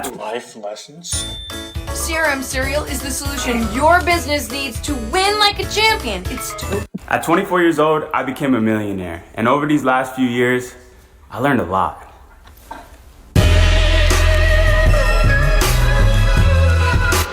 Life lessons? CRM Cereal is the solution your business needs to win like a champion. At 24 years old, I became a millionaire. And over these last few years, I learned a lot.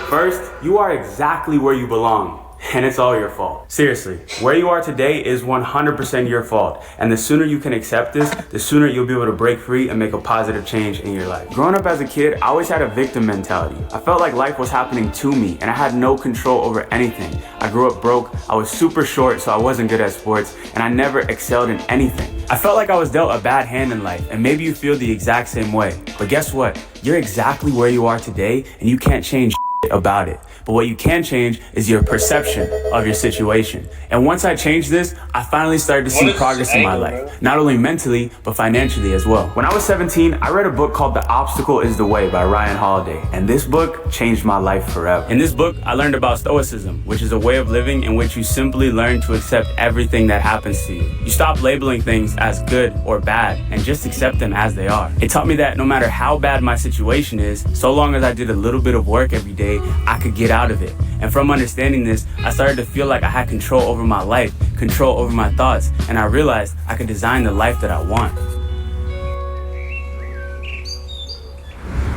First, you are exactly where you belong. And it's all your fault. Seriously, where you are today is 100% your fault. And the sooner you can accept this, the sooner you'll be able to break free and make a positive change in your life. Growing up as a kid, I always had a victim mentality. I felt like life was happening to me and I had no control over anything. I grew up broke, I was super short, so I wasn't good at sports, and I never excelled in anything. I felt like I was dealt a bad hand in life, and maybe you feel the exact same way. But guess what? You're exactly where you are today, and you can't change about it. But what you can change is your perception of your situation. And once I changed this, I finally started to see progress in my life, not only mentally, but financially as well. When I was 17, I read a book called The Obstacle is the Way by Ryan Holiday. And this book changed my life forever. In this book, I learned about Stoicism, which is a way of living in which you simply learn to accept everything that happens to you. You stop labeling things as good or bad and just accept them as they are. It taught me that no matter how bad my situation is, so long as I did a little bit of work every day, I could get out of it. And from understanding this, I started to feel like I had control over my life, control over my thoughts, and I realized I could design the life that I want.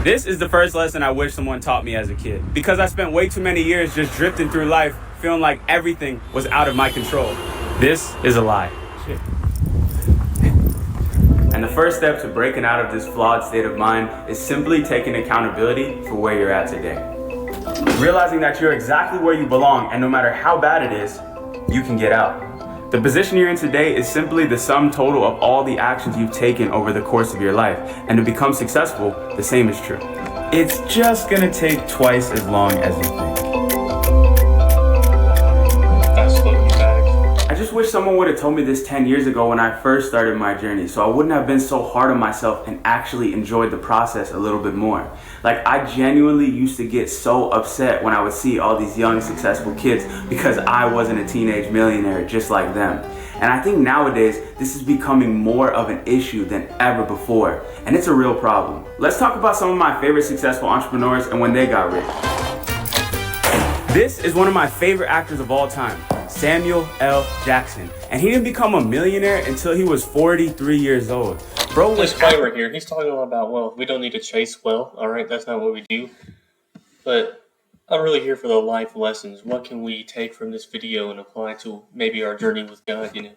This is the first lesson I wish someone taught me as a kid, because I spent way too many years just drifting through life, feeling like everything was out of my control. This is a lie. Shit. And the first step to breaking out of this flawed state of mind is simply taking accountability for where you're at today. Realizing that you're exactly where you belong, and no matter how bad it is, you can get out. The position you're in today is simply the sum total of all the actions you've taken over the course of your life. And to become successful, the same is true. It's just gonna take twice as long as you think. I just wish someone would have told me this 10 years ago when I first started my journey, so I wouldn't have been so hard on myself and actually enjoyed the process a little bit more. Like, I genuinely used to get so upset when I would see all these young, successful kids because I wasn't a teenage millionaire just like them. And I think nowadays, this is becoming more of an issue than ever before, and it's a real problem. Let's talk about some of my favorite successful entrepreneurs and when they got rich. This is one of my favorite actors of all time, Samuel L. Jackson. And he didn't become a millionaire until he was 43 years old. Bro, disclaimer here, he's talking about wealth. We don't need to chase wealth, all right? That's not what we do. But I'm really here for the life lessons. What can we take from this video and apply to maybe our journey with God, you know?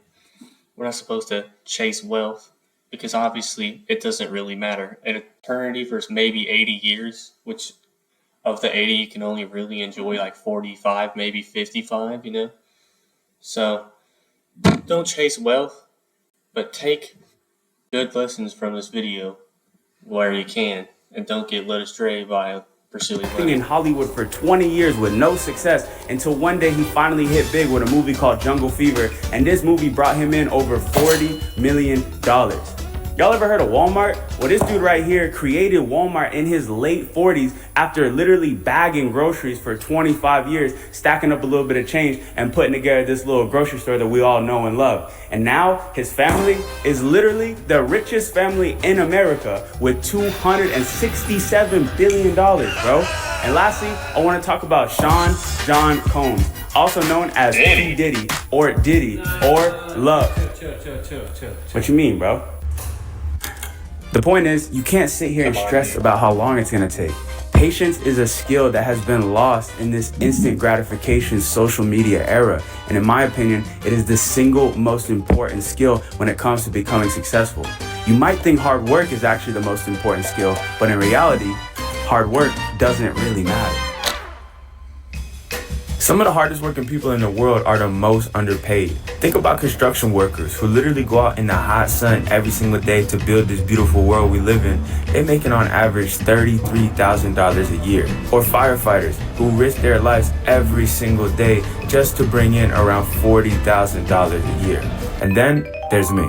We're not supposed to chase wealth because obviously it doesn't really matter. An eternity versus maybe 80 years, which of the 80 you can only really enjoy like 45, maybe 55, you know? So don't chase wealth, but take good lessons from this video where you can, and don't get led astray by pursuing wealth. In Hollywood for 20 years with no success until one day he finally hit big with a movie called Jungle Fever, and this movie brought him in over $40 million. Y'all ever heard of Walmart? Well, this dude right here created Walmart in his late 40s after literally bagging groceries for 25 years, stacking up a little bit of change and putting together this little grocery store that we all know and love. And now his family is literally the richest family in America with $267 billion, bro. And lastly, I want to talk about Sean John Combs, also known as P. Diddy or Love. Chill. What you mean, bro? The point is, you can't sit here and stress about how long it's gonna take. Patience is a skill that has been lost in this instant gratification social media era. And in my opinion, it is the single most important skill when it comes to becoming successful. You might think hard work is actually the most important skill, but in reality, hard work doesn't really matter. Some of the hardest working people in the world are the most underpaid. Think about construction workers who literally go out in the hot sun every single day to build this beautiful world we live in. They're making on average $33,000 a year. Or firefighters who risk their lives every single day just to bring in around $40,000 a year. And then there's me.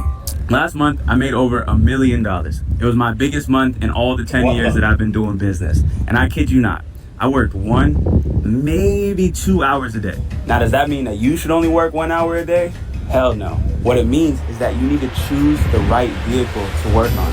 Last month, I made over $1 million. It was my biggest month in all the 10 years that I've been doing business. And I kid you not, I worked 1, maybe 2 hours a day. Now, does that mean that you should only work 1 hour a day? Hell no. What it means is that you need to choose the right vehicle to work on.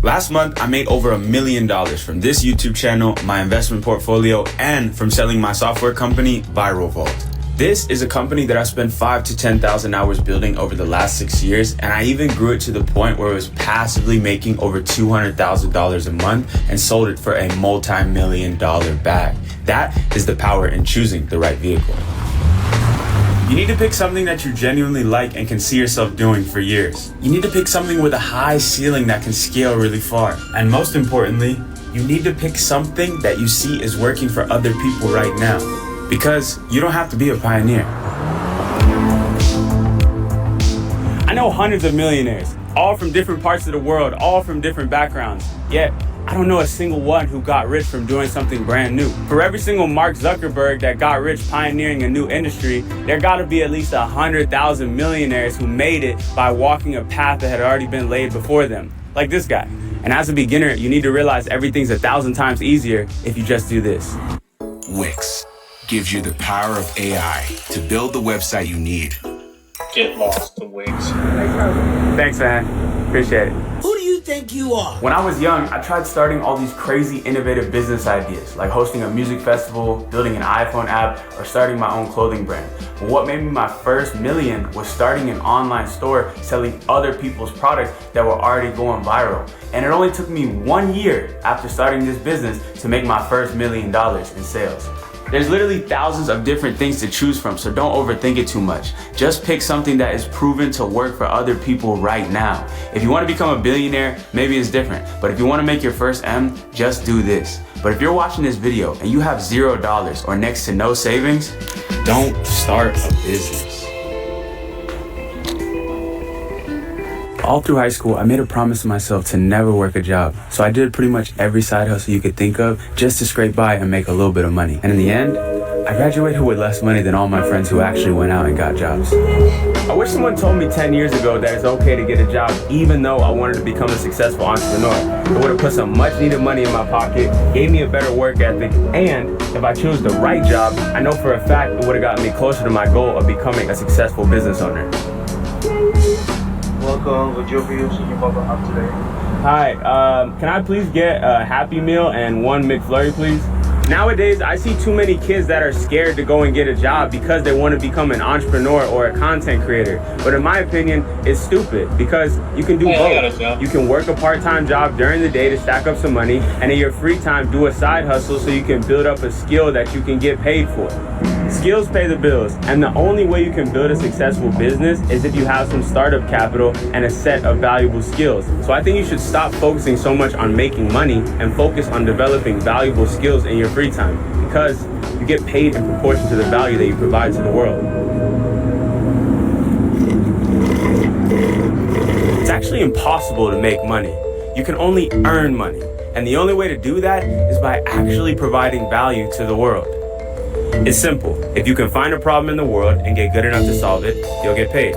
Last month, I made over $1 million from this YouTube channel, my investment portfolio, and from selling my software company, ViralVault. This is a company that I spent 5,000 to 10,000 hours building over the last 6 years, and I even grew it to the point where it was passively making over $200,000 a month and sold it for a multi-million-dollar bag. That is the power in choosing the right vehicle. You need to pick something that you genuinely like and can see yourself doing for years. You need to pick something with a high ceiling that can scale really far. And most importantly, you need to pick something that you see is working for other people right now. Because you don't have to be a pioneer. I know hundreds of millionaires, all from different parts of the world, all from different backgrounds. Yet, I don't know a single one who got rich from doing something brand new. For every single Mark Zuckerberg that got rich pioneering a new industry, there gotta be at least 100,000 millionaires who made it by walking a path that had already been laid before them, like this guy. And as a beginner, you need to realize everything's 1,000 times easier if you just do this. Wix gives you the power of AI to build the website you need. Get lost in Wix. Thanks, man. Appreciate it. Who do you think you are? When I was young, I tried starting all these crazy innovative business ideas, like hosting a music festival, building an iPhone app, or starting my own clothing brand. But what made me my first million was starting an online store selling other people's products that were already going viral. And it only took me 1 year after starting this business to make my first $1 million in sales. There's literally thousands of different things to choose from, so don't overthink it too much. Just pick something that is proven to work for other people right now. If you want to become a billionaire, maybe it's different. But if you want to make your first M, just do this. But if you're watching this video and you have $0 or next to no savings, don't start a business. All through high school, I made a promise to myself to never work a job. So I did pretty much every side hustle you could think of just to scrape by and make a little bit of money. And in the end, I graduated with less money than all my friends who actually went out and got jobs. I wish someone told me 10 years ago that it's okay to get a job even though I wanted to become a successful entrepreneur. It would have put some much needed money in my pocket, gave me a better work ethic, and if I chose the right job, I know for a fact it would have gotten me closer to my goal of becoming a successful business owner. Welcome, what your views in your bubble up today? Hi, can I please get a Happy Meal and 1 McFlurry, please? Nowadays, I see too many kids that are scared to go and get a job because they want to become an entrepreneur or a content creator. But in my opinion, it's stupid because you can do both. You can work a part-time job during the day to stack up some money, and in your free time, do a side hustle so you can build up a skill that you can get paid for. Skills pay the bills, and the only way you can build a successful business is if you have some startup capital and a set of valuable skills. So I think you should stop focusing so much on making money and focus on developing valuable skills in your free time, because you get paid in proportion to the value that you provide to the world. It's actually impossible to make money. You can only earn money, and the only way to do that is by actually providing value to the world. It's simple. If you can find a problem in the world and get good enough to solve it, you'll get paid.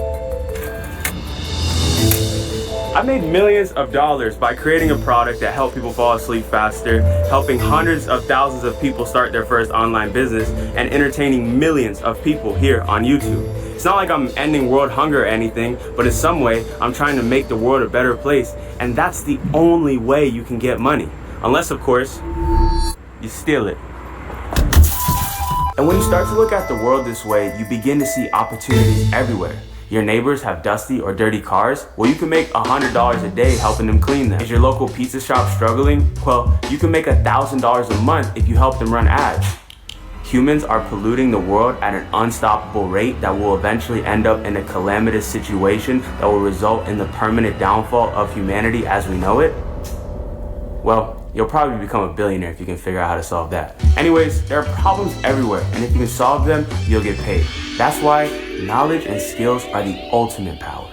I made millions of dollars by creating a product that helped people fall asleep faster, helping hundreds of thousands of people start their first online business, and entertaining millions of people here on YouTube. It's not like I'm ending world hunger or anything, but in some way, I'm trying to make the world a better place, and that's the only way you can get money. Unless, of course, you steal it. And when you start to look at the world this way, you begin to see opportunities everywhere. Your neighbors have dusty or dirty cars? Well, you can make $100 a day helping them clean them. Is your local pizza shop struggling? Well, you can make $1,000 a month if you help them run ads. Humans are polluting the world at an unstoppable rate that will eventually end up in a calamitous situation that will result in the permanent downfall of humanity as we know it. Well, you'll probably become a billionaire if you can figure out how to solve that. Anyways, there are problems everywhere, and if you can solve them, you'll get paid. That's why knowledge and skills are the ultimate power.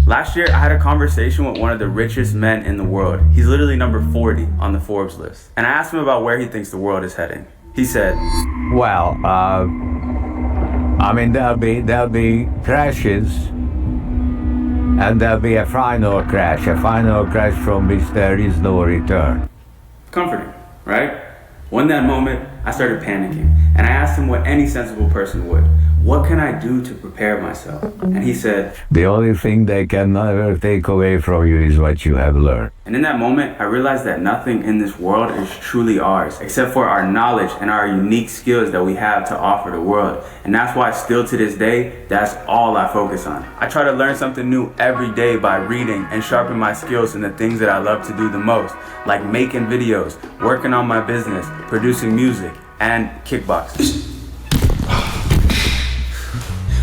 Last year, I had a conversation with one of the richest men in the world. He's literally number 40 on the Forbes list. And I asked him about where he thinks the world is heading. He said, well, I mean, there'll be crashes, and there'll be a final crash from which there is no return. Comforting, right? Well, in that moment, I started panicking, and I asked him what any sensible person would. what can I do to prepare myself? And he said, The only thing they can never take away from you is what you have learned. and in that moment, I realized that nothing in this world is truly ours, except for our knowledge and our unique skills that we have to offer the world. And that's why still to this day, that's all I focus on. I try to learn something new every day by reading and sharpen my skills in the things that I love to do the most, like making videos, working on my business, producing music, and kickboxing.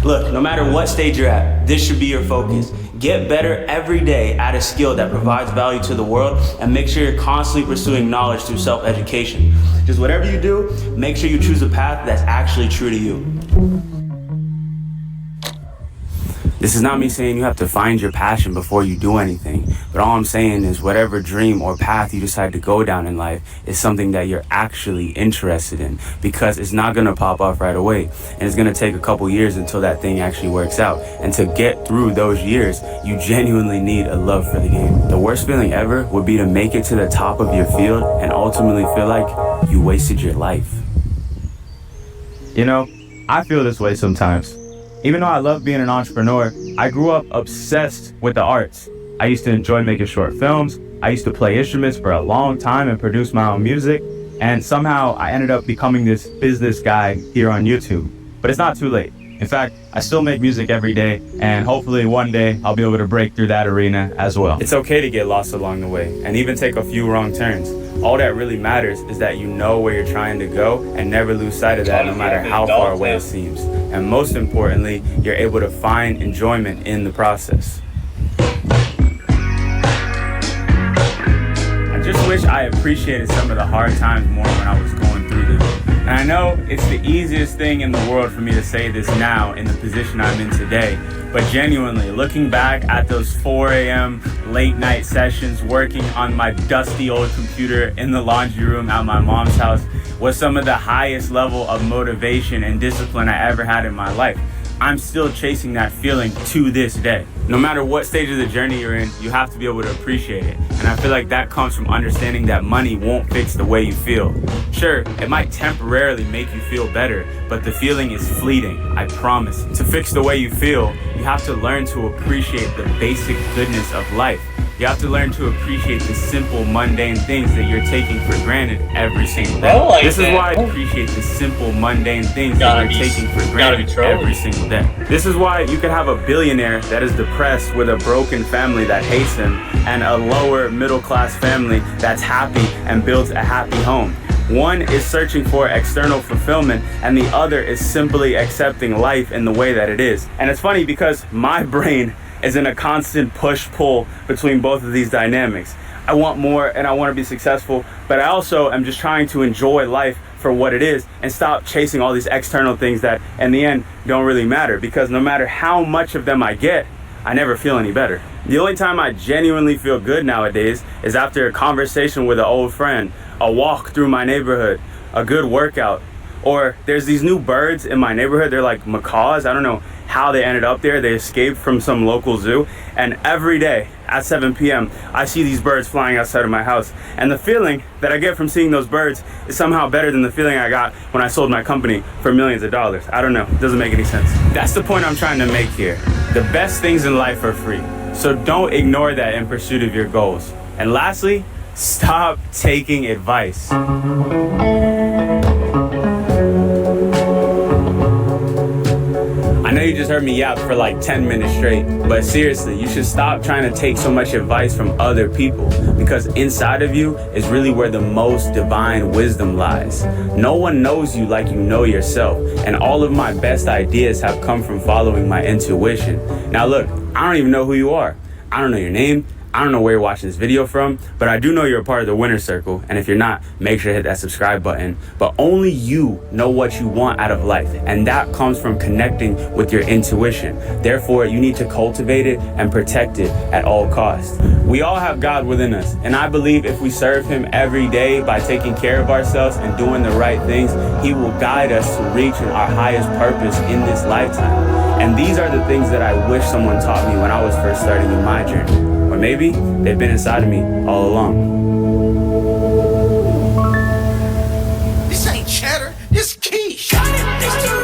Look, no matter what stage you're at, this should be your focus. Get better every day at a skill that provides value to the world, and make sure you're constantly pursuing knowledge through self-education. Just whatever you do, make sure you choose a path that's actually true to you. This is not me saying you have to find your passion before you do anything, but all I'm saying is whatever dream or path you decide to go down in life is something that you're actually interested in, because it's not gonna pop off right away, and it's gonna take a couple years until that thing actually works out. And to get through those years, you genuinely need a love for the game. The worst feeling ever would be to make it to the top of your field and ultimately feel like you wasted your life. You know, I feel this way sometimes. Even though I love being an entrepreneur, I grew up obsessed with the arts. I used to enjoy making short films. I used to play instruments for a long time and produce my own music. And somehow I ended up becoming this business guy here on YouTube. But it's not too late. In fact, I still make music every day, and hopefully one day I'll be able to break through that arena as well. It's okay to get lost along the way and even take a few wrong turns. All that really matters is that you know where you're trying to go and never lose sight of that, no matter how far away it seems. And most importantly, you're able to find enjoyment in the process. I just wish I appreciated some of the hard times more when I was going through them. And I know it's the easiest thing in the world for me to say this now in the position I'm in today, but genuinely, looking back at those 4 a.m. late night sessions working on my dusty old computer in the laundry room at my mom's house was some of the highest level of motivation and discipline I ever had in my life. I'm still chasing that feeling to this day. No matter what stage of the journey you're in, you have to be able to appreciate it. And I feel like that comes from understanding that money won't fix the way you feel. Sure, it might temporarily make you feel better, but the feeling is fleeting, I promise. To fix the way you feel, you have to learn to appreciate the basic goodness of life. You have to learn to appreciate the simple, mundane things that you're taking for granted every single day. This is why I appreciate the simple, mundane things that you're taking for granted every single day. This is why you can have a billionaire that is depressed with a broken family that hates him, and a lower middle class family that's happy and builds a happy home. One is searching for external fulfillment, and the other is simply accepting life in the way that it is. And it's funny because my brain is in a constant push-pull between both of these dynamics. I want more and I want to be successful, but I also am just trying to enjoy life for what it is and stop chasing all these external things that in the end don't really matter, because no matter how much of them I get, I never feel any better. The only time I genuinely feel good nowadays is after a conversation with an old friend, a walk through my neighborhood, a good workout, or there's these new birds in my neighborhood. They're like macaws. I don't know how they ended up there. They escaped from some local zoo, and every day at 7 p.m. I see these birds flying outside of my house, and the feeling that I get from seeing those birds is somehow better than the feeling I got when I sold my company for millions of dollars. I don't know, it doesn't make any sense. That's the point I'm trying to make here. The best things in life are free, so don't ignore that in pursuit of your goals. And lastly, stop taking advice. I know you just heard me yap for like 10 minutes straight, but seriously, you should stop trying to take so much advice from other people, because inside of you is really where the most divine wisdom lies. No one knows you like you know yourself, and all of my best ideas have come from following my intuition. Now look, I don't even know who you are. I don't know your name. I don't know where you're watching this video from, but I do know you're a part of the winner circle. And if you're not, make sure to hit that subscribe button. But only you know what you want out of life, and that comes from connecting with your intuition. Therefore, you need to cultivate it and protect it at all costs. We all have God within us, and I believe if we serve him every day by taking care of ourselves and doing the right things, he will guide us to reaching our highest purpose in this lifetime. And these are the things that I wish someone taught me when I was first starting in my journey. Or maybe they've been inside of me all along. This ain't cheddar, this quiche. It's